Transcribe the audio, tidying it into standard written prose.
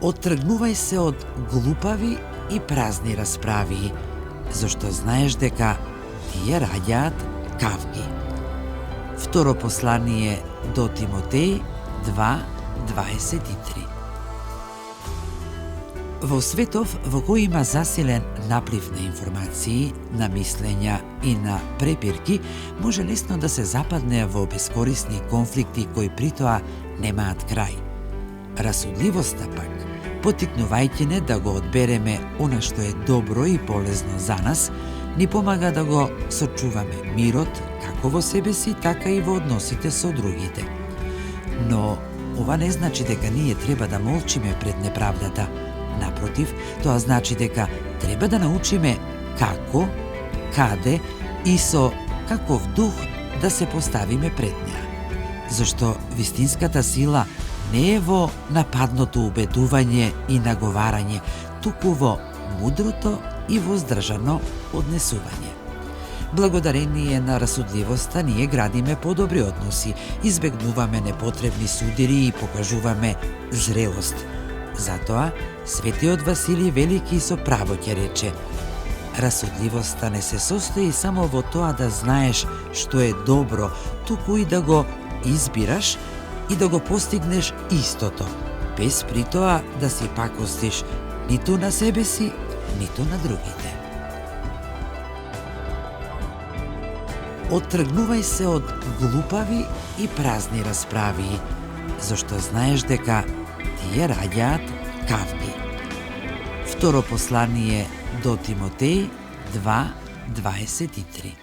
Оттргнувај се од глупави и празни расправи, зашто знаеш дека тие раѓаат кавги. Второ послание до Тимотеј 2:23. Во светов во кој има засилен наплив на информации, на мислења и на препирки, може лесно да се западне во бескорисни конфликти кои притоа немаат крај. Расудливоста пак, потикнувајќи не да го одбереме она што е добро и полезно за нас, ни помага да го сочуваме мирот како во себе си, така и во односите со другите. Но ова не значи дека ние треба да молчиме пред неправдата. Напротив, тоа значи дека треба да научиме како, каде и со каков дух да се поставиме пред неа. Зашто вистинската сила не е во нападното убедување и наговарање, туку во мудрото и воздржано однесување. Благодарение на расудливоста ние градиме подобри односи, избегнуваме непотребни судири и покажуваме зрелост. Затоа, светиот Василий Велики со право ќе рече: расудливоста не се состои само во тоа да знаеш што е добро, туку и да го избираш и да го постигнеш истото, без при тоа да си пакостиш ниту на себе си, ниту на другите. Оттргнувај се од глупави и празни расправи, зашто знаеш дека тие раѓаат кавги. Второ послание до Тимотеј 2:23.